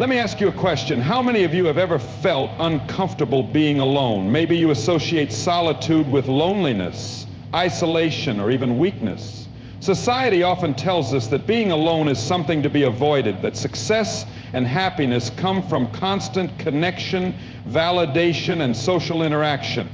Let me ask you a question. How many of you have ever felt uncomfortable being alone? Maybe you associate solitude with loneliness, isolation, or even weakness. Society often tells us that being alone is something to be avoided, that success and happiness come from constant connection, validation, and social interaction.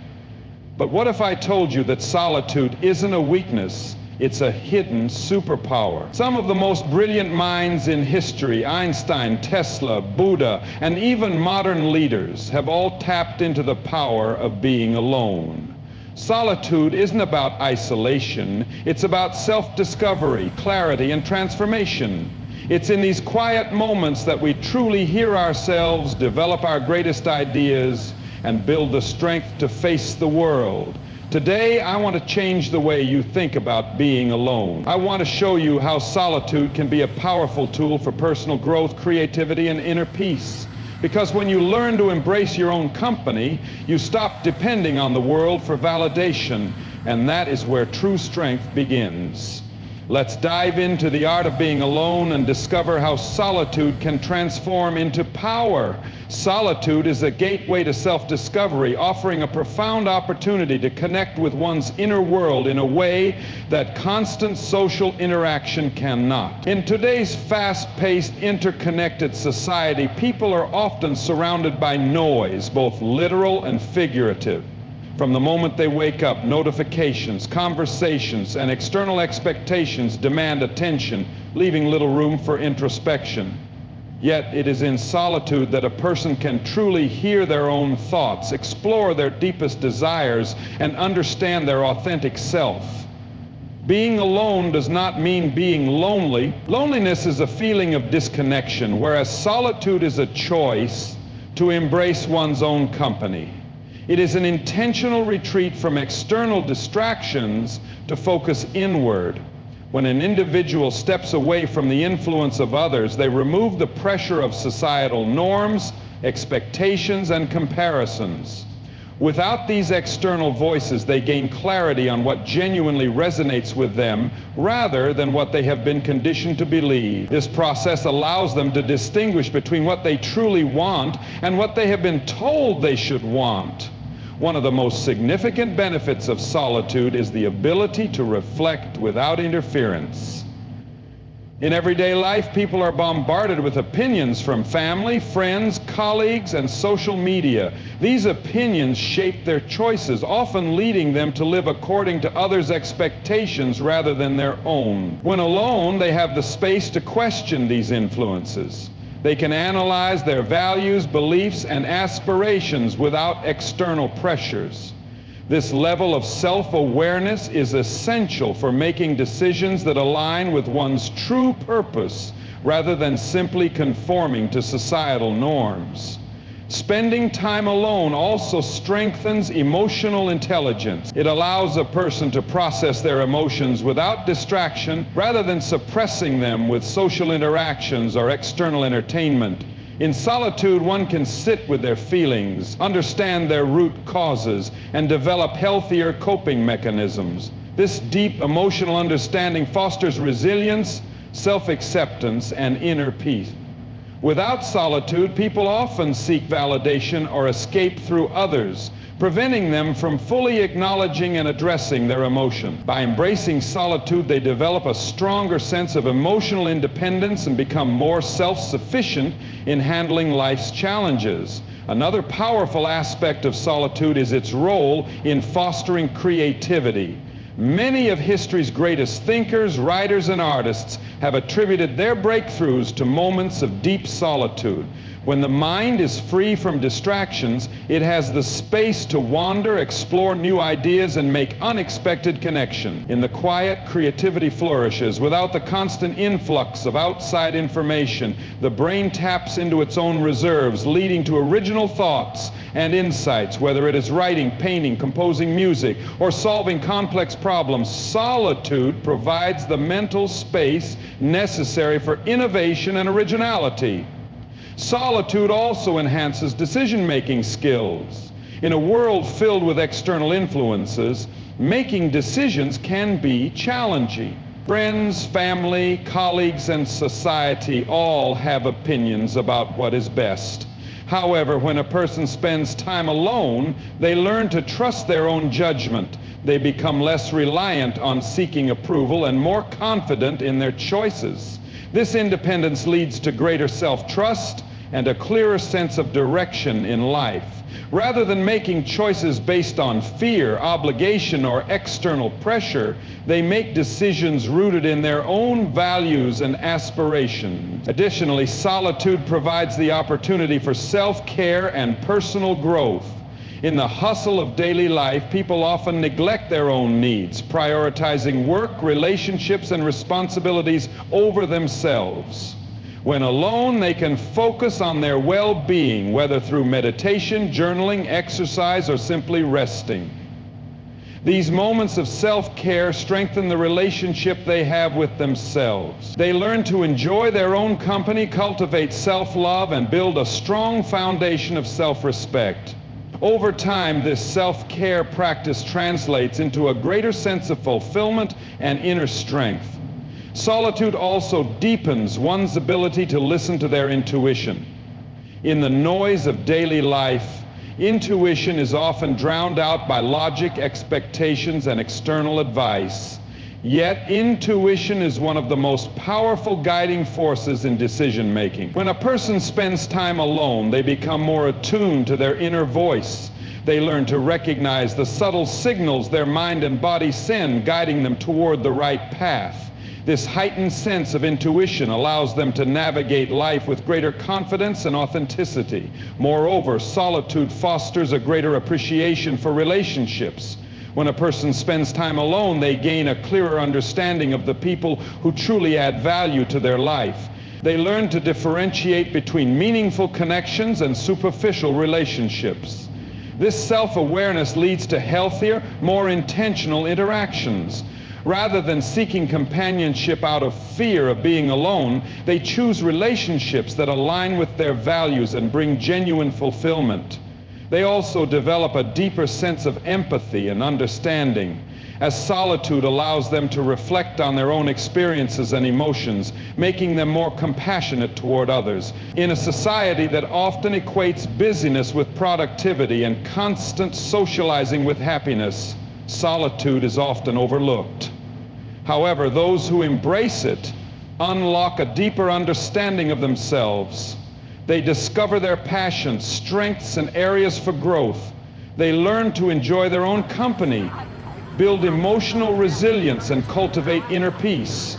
But what if I told you that solitude isn't a weakness, it's a hidden superpower? Some of the most brilliant minds in history, Einstein, Tesla, Buddha, and even modern leaders, have all tapped into the power of being alone. Solitude isn't about isolation, it's about self-discovery, clarity, and transformation. It's in these quiet moments that we truly hear ourselves, develop our greatest ideas, and build the strength to face the world. Today, I want to change the way you think about being alone. I want to show you how solitude can be a powerful tool for personal growth, creativity, and inner peace. Because when you learn to embrace your own company, you stop depending on the world for validation, and that is where true strength begins. Let's dive into the art of being alone and discover how solitude can transform into power. Solitude is a gateway to self-discovery, offering a profound opportunity to connect with one's inner world in a way that constant social interaction cannot. In today's fast-paced, interconnected society, people are often surrounded by noise, both literal and figurative. From the moment they wake up, notifications, conversations, and external expectations demand attention, leaving little room for introspection. Yet it is in solitude that a person can truly hear their own thoughts, explore their deepest desires, and understand their authentic self. Being alone does not mean being lonely. Loneliness is a feeling of disconnection, whereas solitude is a choice to embrace one's own company. It is an intentional retreat from external distractions to focus inward. When an individual steps away from the influence of others, they remove the pressure of societal norms, expectations, and comparisons. Without these external voices, they gain clarity on what genuinely resonates with them rather than what they have been conditioned to believe. This process allows them to distinguish between what they truly want and what they have been told they should want. One of the most significant benefits of solitude is the ability to reflect without interference. In everyday life, people are bombarded with opinions from family, friends, colleagues, and social media. These opinions shape their choices, often leading them to live according to others' expectations rather than their own. When alone, they have the space to question these influences. They can analyze their values, beliefs, and aspirations without external pressures. This level of self-awareness is essential for making decisions that align with one's true purpose rather than simply conforming to societal norms. Spending time alone also strengthens emotional intelligence. It allows a person to process their emotions without distraction rather than suppressing them with social interactions or external entertainment. In solitude, one can sit with their feelings, understand their root causes, and develop healthier coping mechanisms. This deep emotional understanding fosters resilience, self-acceptance, and inner peace. Without solitude, people often seek validation or escape through others, preventing them from fully acknowledging and addressing their emotion. By embracing solitude, they develop a stronger sense of emotional independence and become more self-sufficient in handling life's challenges. Another powerful aspect of solitude is its role in fostering creativity. Many of history's greatest thinkers, writers, and artists have attributed their breakthroughs to moments of deep solitude. When the mind is free from distractions, it has the space to wander, explore new ideas, and make unexpected connections. In the quiet, creativity flourishes. Without the constant influx of outside information, the brain taps into its own reserves, leading to original thoughts and insights, whether it is writing, painting, composing music, or solving complex problems. Solitude provides the mental space necessary for innovation and originality. Solitude also enhances decision-making skills. In a world filled with external influences, making decisions can be challenging. Friends, family, colleagues, and society all have opinions about what is best. However, when a person spends time alone, they learn to trust their own judgment. They become less reliant on seeking approval and more confident in their choices. This independence leads to greater self-trust and a clearer sense of direction in life. Rather than making choices based on fear, obligation, or external pressure, they make decisions rooted in their own values and aspirations. Additionally, solitude provides the opportunity for self-care and personal growth. In the hustle of daily life, people often neglect their own needs, prioritizing work, relationships, and responsibilities over themselves. When alone, they can focus on their well-being, whether through meditation, journaling, exercise, or simply resting. These moments of self-care strengthen the relationship they have with themselves. They learn to enjoy their own company, cultivate self-love, and build a strong foundation of self-respect. Over time, this self-care practice translates into a greater sense of fulfillment and inner strength. Solitude also deepens one's ability to listen to their intuition. In the noise of daily life, intuition is often drowned out by logic, expectations, and external advice. Yet, intuition is one of the most powerful guiding forces in decision-making. When a person spends time alone, they become more attuned to their inner voice. They learn to recognize the subtle signals their mind and body send, guiding them toward the right path. This heightened sense of intuition allows them to navigate life with greater confidence and authenticity. Moreover, solitude fosters a greater appreciation for relationships. When a person spends time alone, they gain a clearer understanding of the people who truly add value to their life. They learn to differentiate between meaningful connections and superficial relationships. This self-awareness leads to healthier, more intentional interactions. Rather than seeking companionship out of fear of being alone, they choose relationships that align with their values and bring genuine fulfillment. They also develop a deeper sense of empathy and understanding, as solitude allows them to reflect on their own experiences and emotions, making them more compassionate toward others. In a society that often equates busyness with productivity and constant socializing with happiness, solitude is often overlooked. However, those who embrace it unlock a deeper understanding of themselves. They discover their passions, strengths, and areas for growth. They learn to enjoy their own company, build emotional resilience, and cultivate inner peace.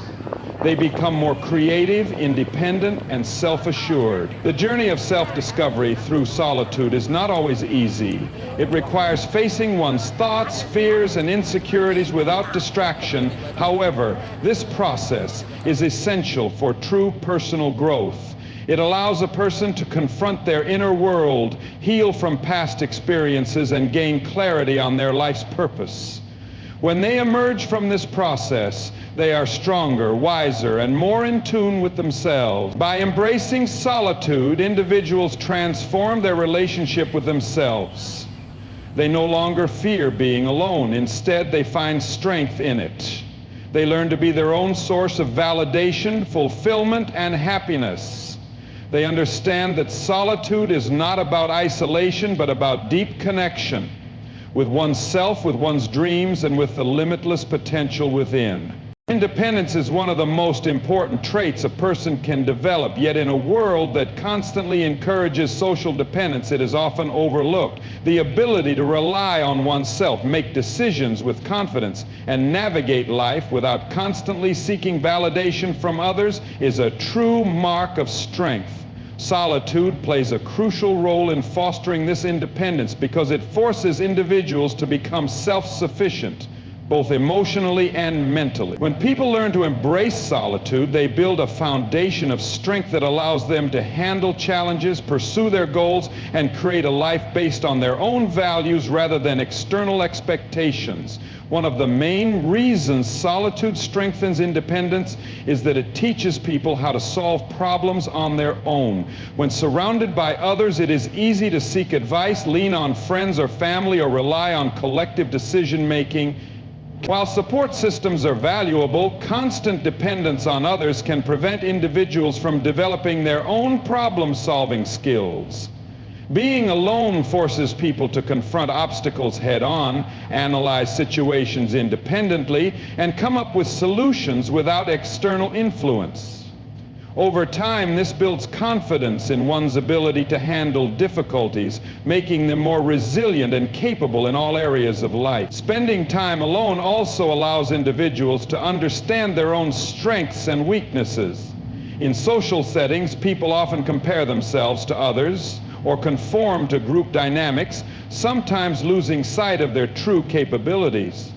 They become more creative, independent, and self-assured. The journey of self-discovery through solitude is not always easy. It requires facing one's thoughts, fears, and insecurities without distraction. However, this process is essential for true personal growth. It allows a person to confront their inner world, heal from past experiences, and gain clarity on their life's purpose. When they emerge from this process, they are stronger, wiser, and more in tune with themselves. By embracing solitude, individuals transform their relationship with themselves. They no longer fear being alone. Instead, they find strength in it. They learn to be their own source of validation, fulfillment, and happiness. They understand that solitude is not about isolation, but about deep connection with oneself, with one's dreams, and with the limitless potential within. Independence is one of the most important traits a person can develop, yet in a world that constantly encourages social dependence, it is often overlooked. The ability to rely on oneself, make decisions with confidence, and navigate life without constantly seeking validation from others is a true mark of strength. Solitude plays a crucial role in fostering this independence because it forces individuals to become self-sufficient, both emotionally and mentally. When people learn to embrace solitude, they build a foundation of strength that allows them to handle challenges, pursue their goals, and create a life based on their own values rather than external expectations. One of the main reasons solitude strengthens independence is that it teaches people how to solve problems on their own. When surrounded by others, it is easy to seek advice, lean on friends or family, or rely on collective decision-making. While support systems are valuable, constant dependence on others can prevent individuals from developing their own problem-solving skills. Being alone forces people to confront obstacles head-on, analyze situations independently, and come up with solutions without external influence. Over time, this builds confidence in one's ability to handle difficulties, making them more resilient and capable in all areas of life. Spending time alone also allows individuals to understand their own strengths and weaknesses. In social settings, people often compare themselves to others or conform to group dynamics, sometimes losing sight of their true capabilities.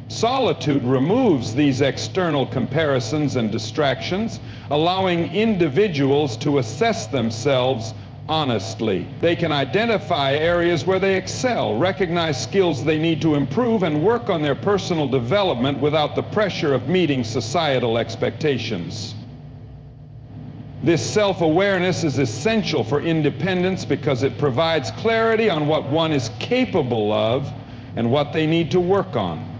Solitude removes these external comparisons and distractions, allowing individuals to assess themselves honestly. They can identify areas where they excel, recognize skills they need to improve, and work on their personal development without the pressure of meeting societal expectations. This self-awareness is essential for independence because it provides clarity on what one is capable of and what they need to work on.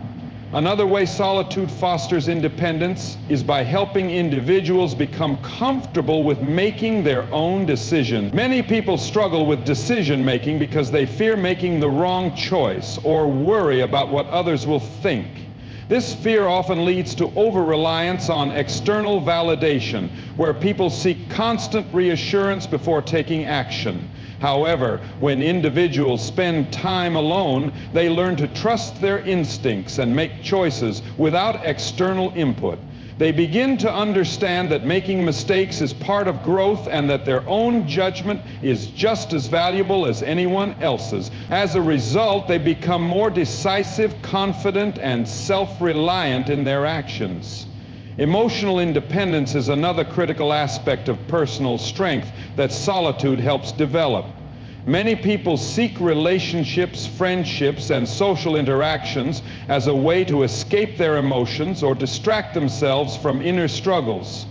Another way solitude fosters independence is by helping individuals become comfortable with making their own decisions. Many people struggle with decision-making because they fear making the wrong choice or worry about what others will think. This fear often leads to over-reliance on external validation, where people seek constant reassurance before taking action. However, when individuals spend time alone, they learn to trust their instincts and make choices without external input. They begin to understand that making mistakes is part of growth and that their own judgment is just as valuable as anyone else's. As a result, they become more decisive, confident, and self-reliant in their actions. Emotional independence is another critical aspect of personal strength that solitude helps develop. Many people seek relationships, friendships, and social interactions as a way to escape their emotions or distract themselves from inner struggles.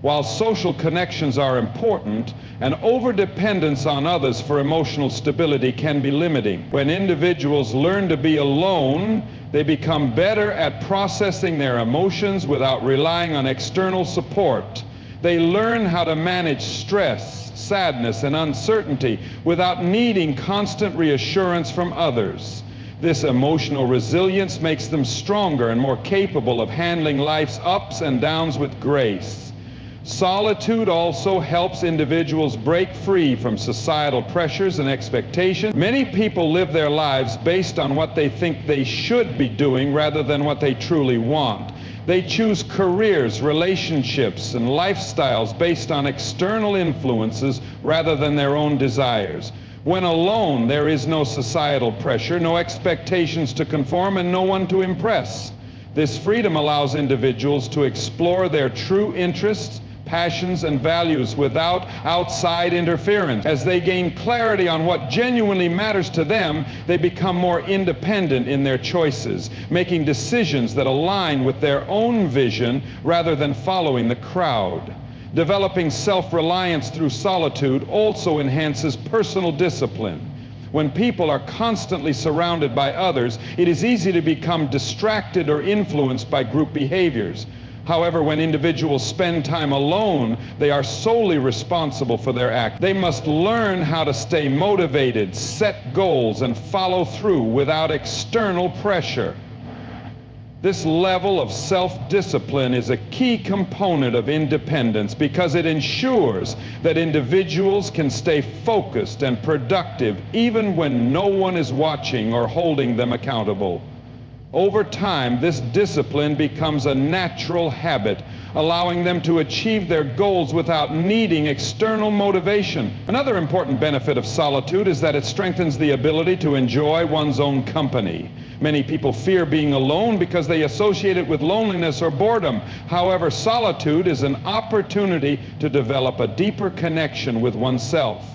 While social connections are important, an overdependence on others for emotional stability can be limiting. When individuals learn to be alone, they become better at processing their emotions without relying on external support. They learn how to manage stress, sadness, and uncertainty without needing constant reassurance from others. This emotional resilience makes them stronger and more capable of handling life's ups and downs with grace. Solitude also helps individuals break free from societal pressures and expectations. Many people live their lives based on what they think they should be doing rather than what they truly want. They choose careers, relationships, and lifestyles based on external influences rather than their own desires. When alone, there is no societal pressure, no expectations to conform, and no one to impress. This freedom allows individuals to explore their true interests, passions, and values without outside interference. As they gain clarity on what genuinely matters to them, they become more independent in their choices, making decisions that align with their own vision rather than following the crowd. Developing self-reliance through solitude also enhances personal discipline. When people are constantly surrounded by others, it is easy to become distracted or influenced by group behaviors. However, when individuals spend time alone, they are solely responsible for their act. They must learn how to stay motivated, set goals, and follow through without external pressure. This level of self-discipline is a key component of independence because it ensures that individuals can stay focused and productive even when no one is watching or holding them accountable. Over time, this discipline becomes a natural habit, allowing them to achieve their goals without needing external motivation. Another important benefit of solitude is that it strengthens the ability to enjoy one's own company. Many people fear being alone because they associate it with loneliness or boredom. However, solitude is an opportunity to develop a deeper connection with oneself.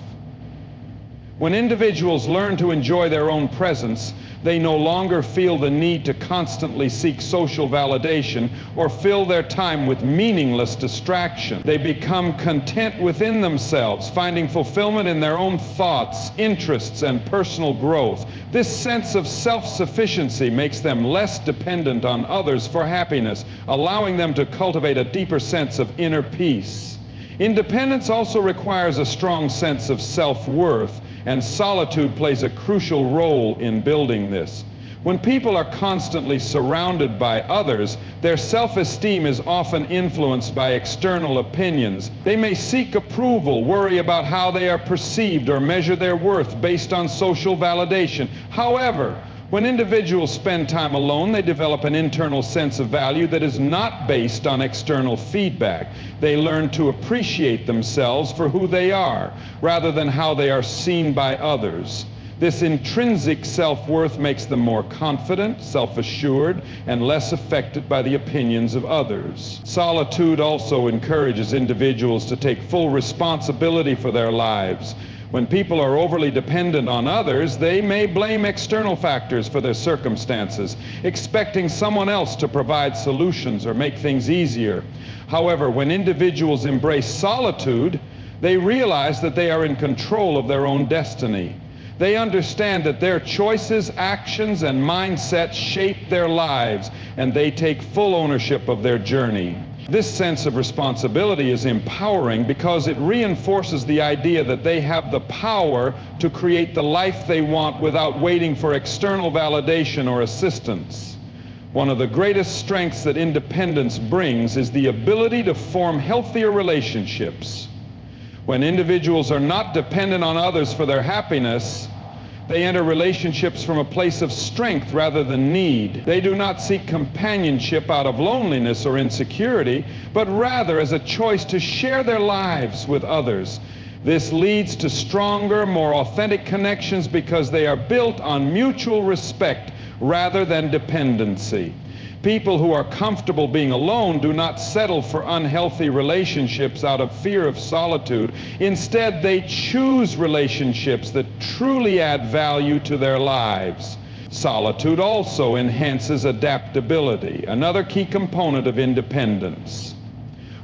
When individuals learn to enjoy their own presence, They no longer feel the need to constantly seek social validation or fill their time with meaningless distraction. They become content within themselves, finding fulfillment in their own thoughts, interests, and personal growth. This sense of self-sufficiency makes them less dependent on others for happiness, allowing them to cultivate a deeper sense of inner peace. Independence also requires a strong sense of self-worth, and solitude plays a crucial role in building this. When people are constantly surrounded by others, their self-esteem is often influenced by external opinions. They may seek approval, worry about how they are perceived, or measure their worth based on social validation. However, when individuals spend time alone, they develop an internal sense of value that is not based on external feedback. They learn to appreciate themselves for who they are, rather than how they are seen by others. This intrinsic self-worth makes them more confident, self-assured, and less affected by the opinions of others. Solitude also encourages individuals to take full responsibility for their lives. When people are overly dependent on others, they may blame external factors for their circumstances, expecting someone else to provide solutions or make things easier. However, when individuals embrace solitude, they realize that they are in control of their own destiny. They understand that their choices, actions, and mindsets shape their lives, and they take full ownership of their journey. This sense of responsibility is empowering because it reinforces the idea that they have the power to create the life they want without waiting for external validation or assistance. One of the greatest strengths that independence brings is the ability to form healthier relationships. When individuals are not dependent on others for their happiness, they enter relationships from a place of strength rather than need. They do not seek companionship out of loneliness or insecurity, but rather as a choice to share their lives with others. This leads to stronger, more authentic connections because they are built on mutual respect rather than dependency. People who are comfortable being alone do not settle for unhealthy relationships out of fear of solitude. Instead, they choose relationships that truly add value to their lives. Solitude also enhances adaptability, another key component of independence.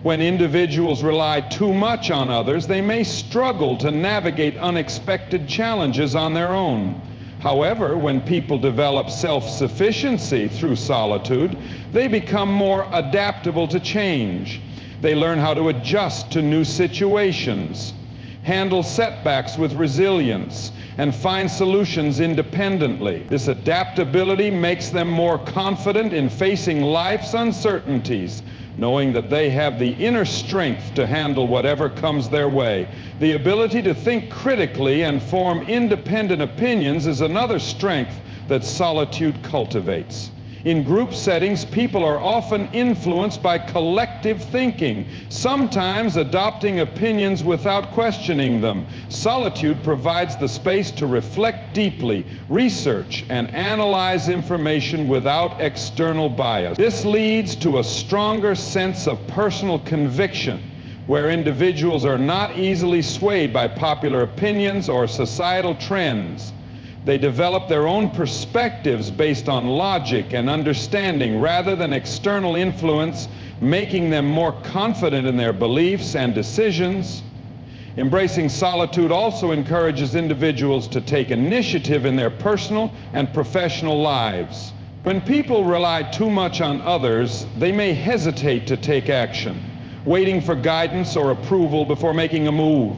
When individuals rely too much on others, they may struggle to navigate unexpected challenges on their own. However, when people develop self-sufficiency through solitude, they become more adaptable to change. They learn how to adjust to new situations, handle setbacks with resilience, and find solutions independently. This adaptability makes them more confident in facing life's uncertainties, knowing that they have the inner strength to handle whatever comes their way. The ability to think critically and form independent opinions is another strength that solitude cultivates. In group settings, people are often influenced by collective thinking, sometimes adopting opinions without questioning them. Solitude provides the space to reflect deeply, research, and analyze information without external bias. This leads to a stronger sense of personal conviction, where individuals are not easily swayed by popular opinions or societal trends. They develop their own perspectives based on logic and understanding rather than external influence, making them more confident in their beliefs and decisions. Embracing solitude also encourages individuals to take initiative in their personal and professional lives. When people rely too much on others, they may hesitate to take action, waiting for guidance or approval before making a move.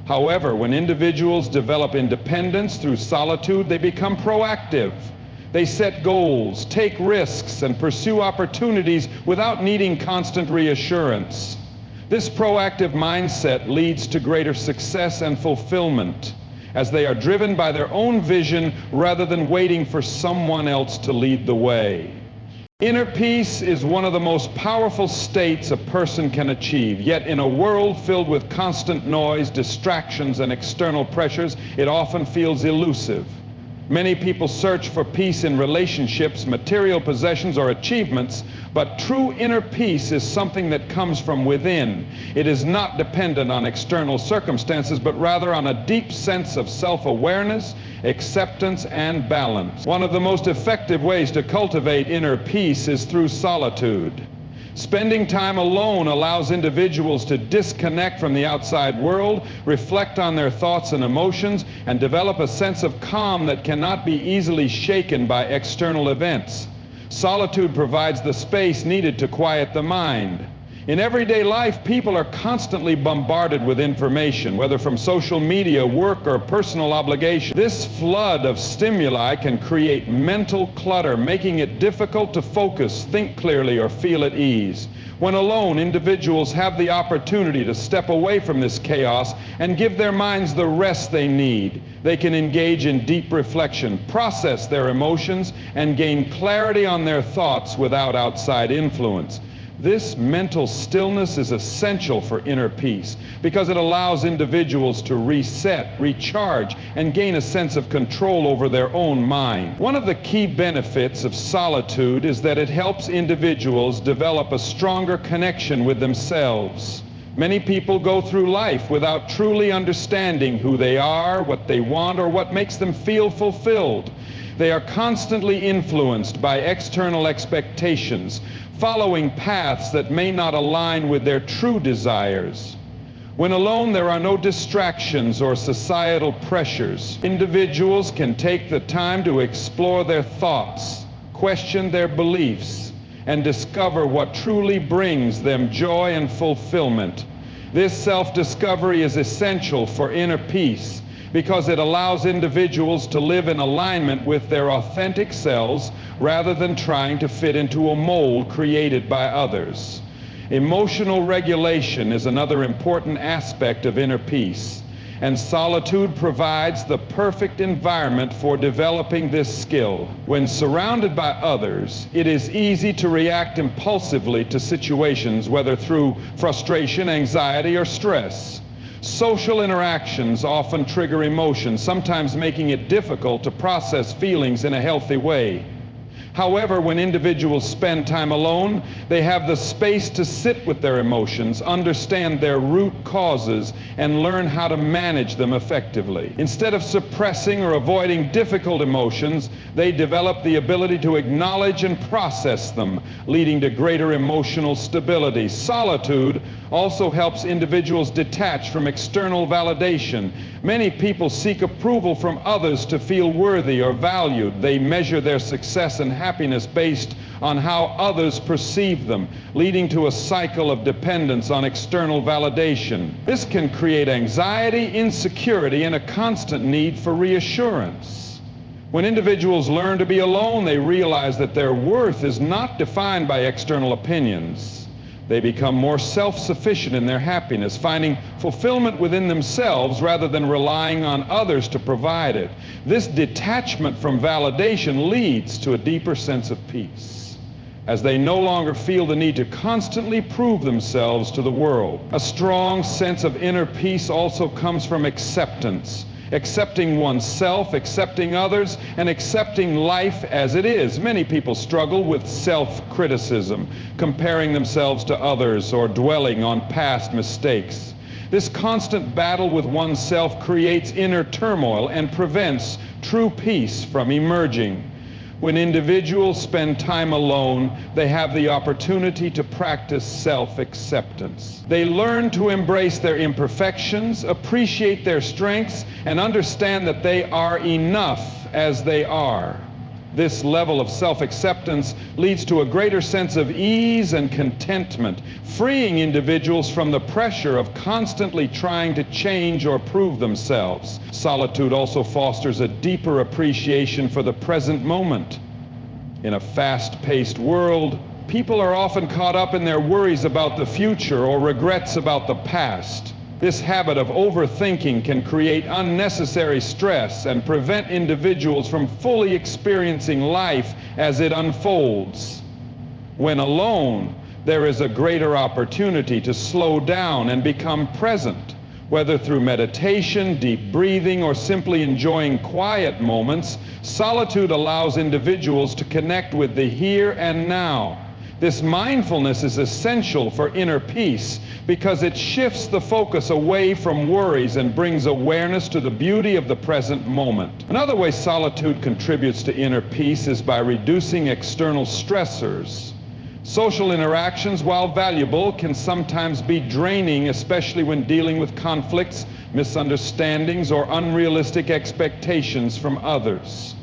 However, when individuals develop independence through solitude, they become proactive. They set goals, take risks, and pursue opportunities without needing constant reassurance. This proactive mindset leads to greater success and fulfillment, as they are driven by their own vision rather than waiting for someone else to lead the way. Inner peace is one of the most powerful states a person can achieve, yet in a world filled with constant noise, distractions, and external pressures, it often feels elusive. Many people search for peace in relationships, material possessions, or achievements, but true inner peace is something that comes from within. It is not dependent on external circumstances, but rather on a deep sense of self-awareness, acceptance, and balance. One of the most effective ways to cultivate inner peace is through solitude. Spending time alone allows individuals to disconnect from the outside world, reflect on their thoughts and emotions, and develop a sense of calm that cannot be easily shaken by external events. Solitude provides the space needed to quiet the mind. In everyday life, people are constantly bombarded with information, whether from social media, work, or personal obligation. This flood of stimuli can create mental clutter, making it difficult to focus, think clearly, or feel at ease. When alone, individuals have the opportunity to step away from this chaos and give their minds the rest they need. They can engage in deep reflection, process their emotions, and gain clarity on their thoughts without outside influence. This mental stillness is essential for inner peace because it allows individuals to reset, recharge, and gain a sense of control over their own mind. One of the key benefits of solitude is that it helps individuals develop a stronger connection with themselves. Many people go through life without truly understanding who they are, what they want, or what makes them feel fulfilled. They are constantly influenced by external expectations, following paths that may not align with their true desires. When alone, there are no distractions or societal pressures. Individuals can take the time to explore their thoughts, question their beliefs, and discover what truly brings them joy and fulfillment. This self-discovery is essential for inner peace because it allows individuals to live in alignment with their authentic selves rather than trying to fit into a mold created by others. Emotional regulation is another important aspect of inner peace, and solitude provides the perfect environment for developing this skill. When surrounded by others, it is easy to react impulsively to situations, whether through frustration, anxiety, or stress. Social interactions often trigger emotions, sometimes making it difficult to process feelings in a healthy way. However, when individuals spend time alone, they have the space to sit with their emotions, understand their root causes, and learn how to manage them effectively. Instead of suppressing or avoiding difficult emotions, they develop the ability to acknowledge and process them, leading to greater emotional stability. Solitude also helps individuals detach from external validation. Many people seek approval from others to feel worthy or valued. They measure their success and happiness based on how others perceive them, leading to a cycle of dependence on external validation. This can create anxiety, insecurity, and a constant need for reassurance. When individuals learn to be alone, they realize that their worth is not defined by external opinions. They become more self-sufficient in their happiness, finding fulfillment within themselves rather than relying on others to provide it. This detachment from validation leads to a deeper sense of peace, as they no longer feel the need to constantly prove themselves to the world. A strong sense of inner peace also comes from acceptance. Accepting oneself, accepting others, and accepting life as it is. Many people struggle with self-criticism, comparing themselves to others or dwelling on past mistakes. This constant battle with oneself creates inner turmoil and prevents true peace from emerging. When individuals spend time alone, they have the opportunity to practice self-acceptance. They learn to embrace their imperfections, appreciate their strengths, and understand that they are enough as they are. This level of self-acceptance leads to a greater sense of ease and contentment, freeing individuals from the pressure of constantly trying to change or prove themselves. Solitude also fosters a deeper appreciation for the present moment. In a fast-paced world, people are often caught up in their worries about the future or regrets about the past. This habit of overthinking can create unnecessary stress and prevent individuals from fully experiencing life as it unfolds. When alone, there is a greater opportunity to slow down and become present, Whether through meditation, deep breathing, or simply enjoying quiet moments, solitude allows individuals to connect with the here and now. This mindfulness is essential for inner peace because it shifts the focus away from worries and brings awareness to the beauty of the present moment. Another way solitude contributes to inner peace is by reducing external stressors. Social interactions, while valuable, can sometimes be draining, especially when dealing with conflicts, misunderstandings, or unrealistic expectations from others.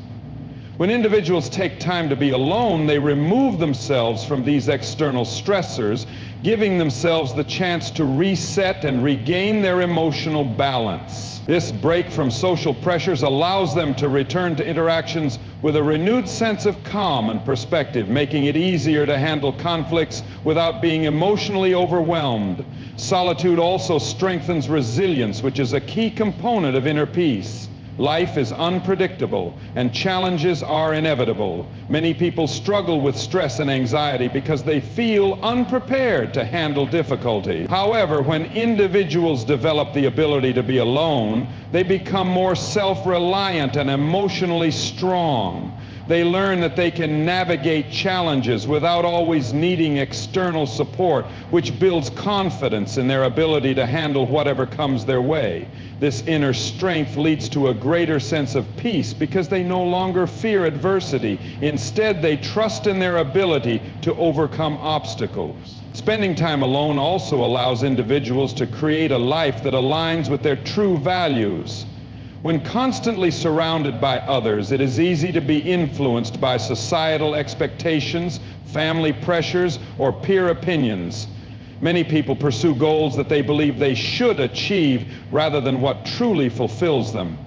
When individuals take time to be alone, they remove themselves from these external stressors, giving themselves the chance to reset and regain their emotional balance. This break from social pressures allows them to return to interactions with a renewed sense of calm and perspective, making it easier to handle conflicts without being emotionally overwhelmed. Solitude also strengthens resilience, which is a key component of inner peace. Life is unpredictable and challenges are inevitable. Many people struggle with stress and anxiety because they feel unprepared to handle difficulty. However, when individuals develop the ability to be alone, they become more self-reliant and emotionally strong. They learn that they can navigate challenges without always needing external support, which builds confidence in their ability to handle whatever comes their way. This inner strength leads to a greater sense of peace because they no longer fear adversity. Instead, they trust in their ability to overcome obstacles. Spending time alone also allows individuals to create a life that aligns with their true values. When constantly surrounded by others, it is easy to be influenced by societal expectations, family pressures, or peer opinions. Many people pursue goals that they believe they should achieve rather than what truly fulfills them.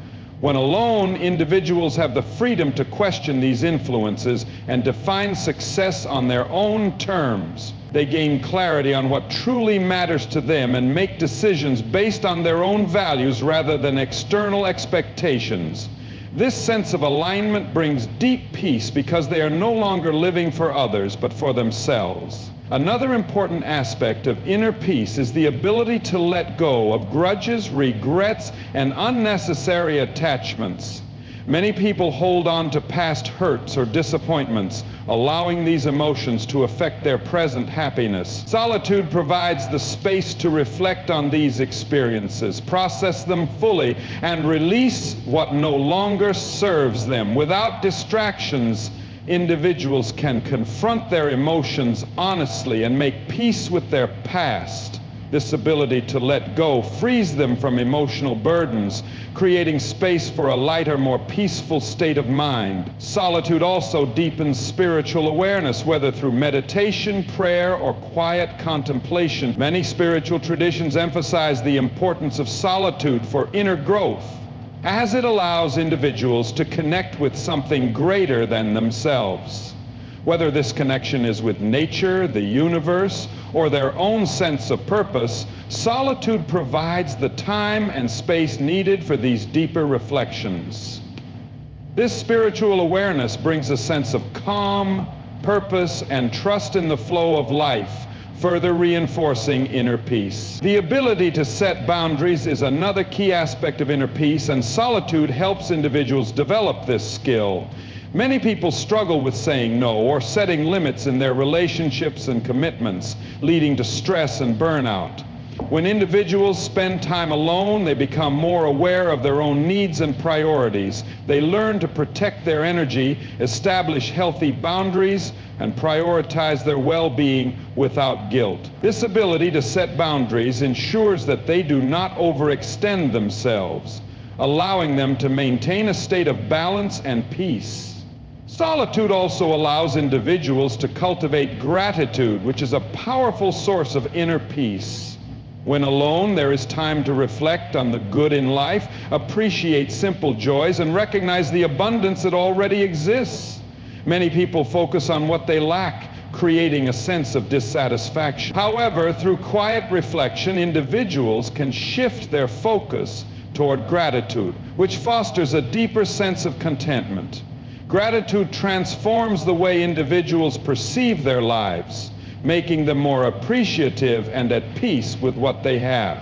When alone, individuals have the freedom to question these influences and define success on their own terms. They gain clarity on what truly matters to them and make decisions based on their own values rather than external expectations. This sense of alignment brings deep peace because they are no longer living for others but for themselves. Another important aspect of inner peace is the ability to let go of grudges, regrets, and unnecessary attachments. Many people hold on to past hurts or disappointments, allowing these emotions to affect their present happiness. Solitude provides the space to reflect on these experiences, process them fully, and release what no longer serves them. Without distractions, individuals can confront their emotions honestly and make peace with their past. This ability to let go frees them from emotional burdens, creating space for a lighter, more peaceful state of mind. Solitude also deepens spiritual awareness, whether through meditation, prayer, or quiet contemplation. Many spiritual traditions emphasize the importance of solitude for inner growth, as it allows individuals to connect with something greater than themselves. Whether this connection is with nature, the universe, or their own sense of purpose, solitude provides the time and space needed for these deeper reflections. This spiritual awareness brings a sense of calm, purpose, and trust in the flow of life, further reinforcing inner peace. The ability to set boundaries is another key aspect of inner peace, and solitude helps individuals develop this skill. Many people struggle with saying no or setting limits in their relationships and commitments, leading to stress and burnout. When individuals spend time alone, they become more aware of their own needs and priorities. They learn to protect their energy, establish healthy boundaries, and prioritize their well-being without guilt. This ability to set boundaries ensures that they do not overextend themselves, allowing them to maintain a state of balance and peace. Solitude also allows individuals to cultivate gratitude, which is a powerful source of inner peace. When alone, there is time to reflect on the good in life, appreciate simple joys, and recognize the abundance that already exists. Many people focus on what they lack, creating a sense of dissatisfaction. However, through quiet reflection, individuals can shift their focus toward gratitude, which fosters a deeper sense of contentment. Gratitude transforms the way individuals perceive their lives, making them more appreciative and at peace with what they have.